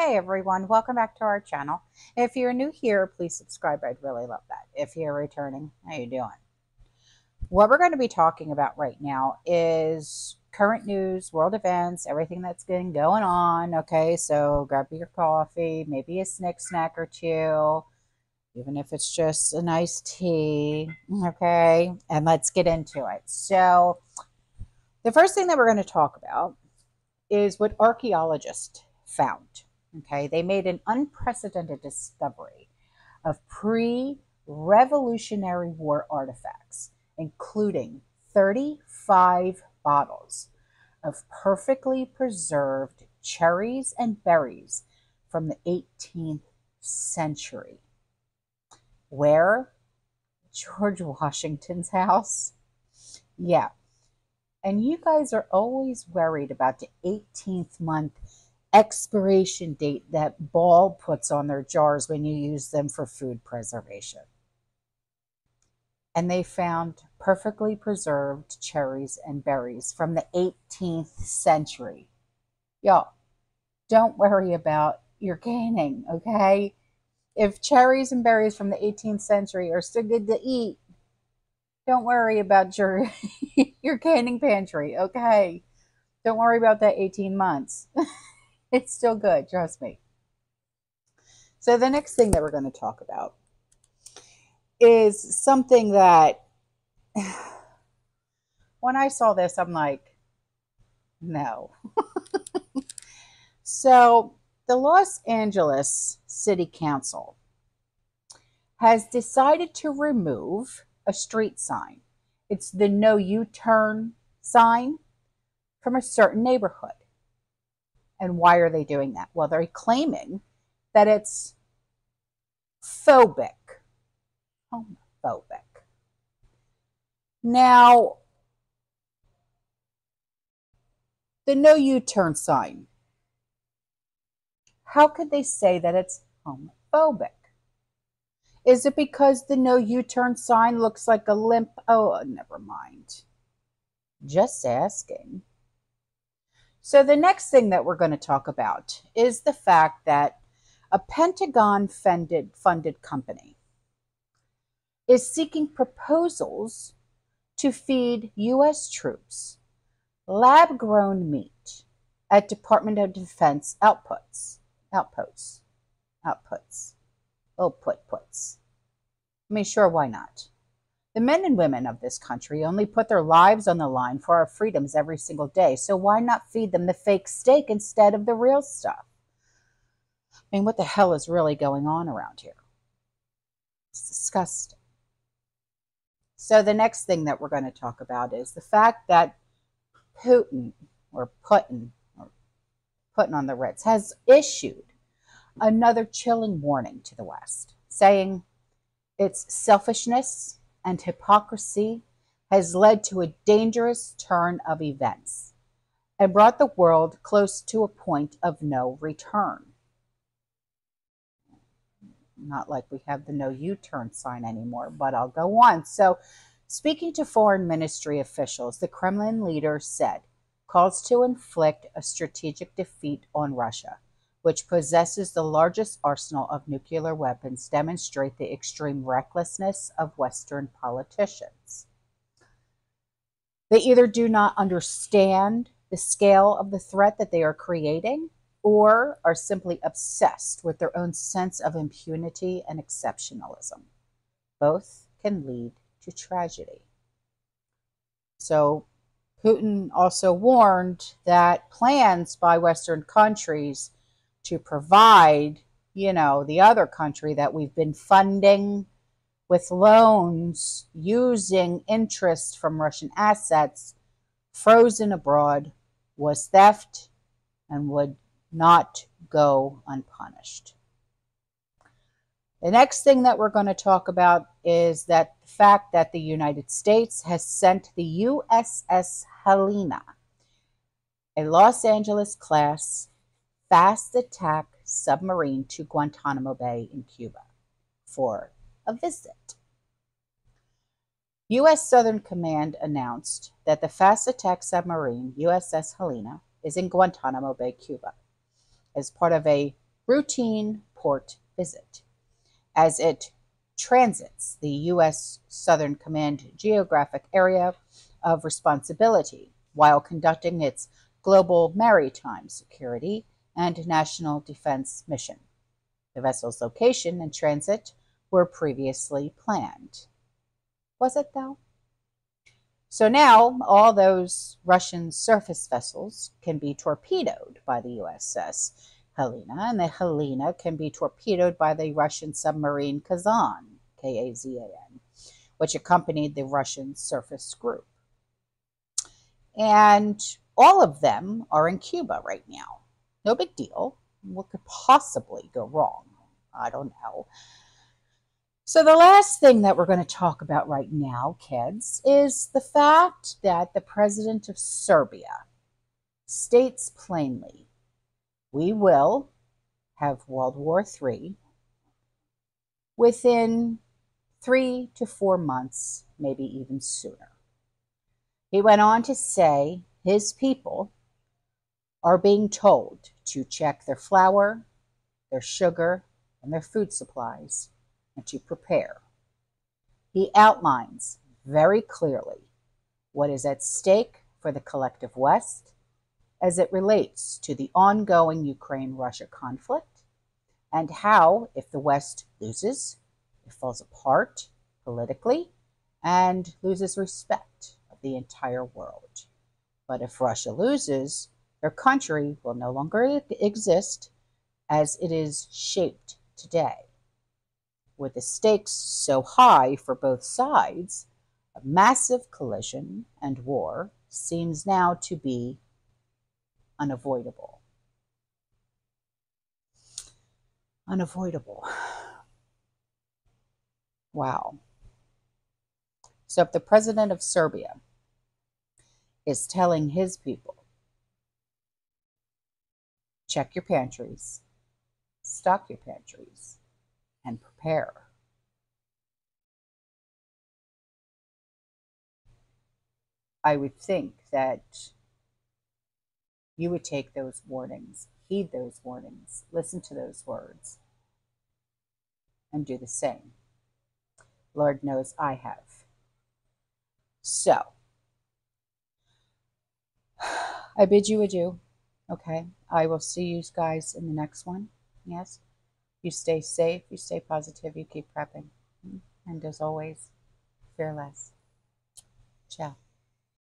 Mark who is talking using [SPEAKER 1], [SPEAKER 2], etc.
[SPEAKER 1] Hey everyone, welcome back to our channel. If you're new here, please subscribe. I'd really love that. If you're returning, how you doing? What we're going to be talking about right now is current news, world events, everything that's been going on. Okay, so grab your coffee, maybe a SNICK snack or two, even if it's just a nice tea. Okay, and let's get into it. So the first thing that we're going to talk about is what archaeologists found. Okay, they made an unprecedented discovery of pre-Revolutionary War artifacts, including 35 bottles of perfectly preserved cherries and berries from the 18th century. Where? George Washington's house. Yeah. And you guys are always worried about the 18th month expiration date that Ball puts on their jars when you use them for food preservation. And they found perfectly preserved cherries and berries from the 18th century. Y'all, don't worry about your canning, okay? If cherries and berries from the 18th century are still good to eat, don't worry about your your canning pantry, okay? Don't worry about that 18 months. It's still good, trust me. So the next thing that we're going to talk about is something that when I saw this, I'm like, no. So the Los Angeles City Council has decided to remove a street sign. It's the no U-turn sign from a certain neighborhood. And why are they doing that? Well, they're claiming that it's homophobic. Now, the no U-turn sign, how could they say that it's homophobic? Is it because the no U-turn sign looks like a limp? Oh, never mind. Just asking. So the next thing that we're going to talk about is the fact that a Pentagon-funded company is seeking proposals to feed U.S. troops lab-grown meat at Department of Defense outputs. I mean, sure, why not? The men and women of this country only put their lives on the line for our freedoms every single day, so why not feed them the fake steak instead of the real stuff? I mean, what the hell is really going on around here? It's disgusting. So the next thing that we're going to talk about is the fact that Putin on the Ritz, has issued another chilling warning to the West, saying its selfishness and hypocrisy has led to a dangerous turn of events and brought the world close to a point of no return. Not like we have the no U-turn sign anymore, but I'll go on. So, speaking to foreign ministry officials, the Kremlin leader said, calls to inflict a strategic defeat on Russia, which possesses the largest arsenal of nuclear weapons, demonstrate the extreme recklessness of Western politicians. They either do not understand the scale of the threat that they are creating, or are simply obsessed with their own sense of impunity and exceptionalism. Both can lead to tragedy. So Putin also warned that plans by Western countries to provide, the other country that we've been funding with loans using interest from Russian assets frozen abroad was theft and would not go unpunished. The next thing that we're going to talk about is that the fact that the United States has sent the USS Helena, a Los Angeles class fast attack submarine, to Guantanamo Bay in Cuba for a visit. U.S. Southern Command announced that the fast attack submarine USS Helena is in Guantanamo Bay, Cuba, as part of a routine port visit as it transits the U.S. Southern Command geographic area of responsibility while conducting its global maritime security and national defense mission. The vessel's location and transit were previously planned. Was it, though? So now all those Russian surface vessels can be torpedoed by the USS Helena, and the Helena can be torpedoed by the Russian submarine Kazan, Kazan, which accompanied the Russian surface group. And all of them are in Cuba right now. No big deal. What could possibly go wrong? I don't know. So the last thing that we're going to talk about right now, kids, is the fact that the president of Serbia states plainly, we will have World War III within 3 to 4 months, maybe even sooner. He went on to say his people are being told to check their flour, their sugar, and their food supplies, and to prepare. He outlines very clearly what is at stake for the collective West as it relates to the ongoing Ukraine-Russia conflict, and how, if the West loses, it falls apart politically and loses respect of the entire world. But if Russia loses, their country will no longer exist as it is shaped today. With the stakes so high for both sides, a massive collision and war seems now to be unavoidable. Unavoidable. Wow. So if the president of Serbia is telling his people, check your pantries, stock your pantries, and prepare. I would think that you would take those warnings, heed those warnings, listen to those words, and do the same. Lord knows I have. So, I bid you adieu. Okay, I will see you guys in the next one. Yes, you stay safe, you stay positive, you keep prepping. And as always, fear less. Ciao.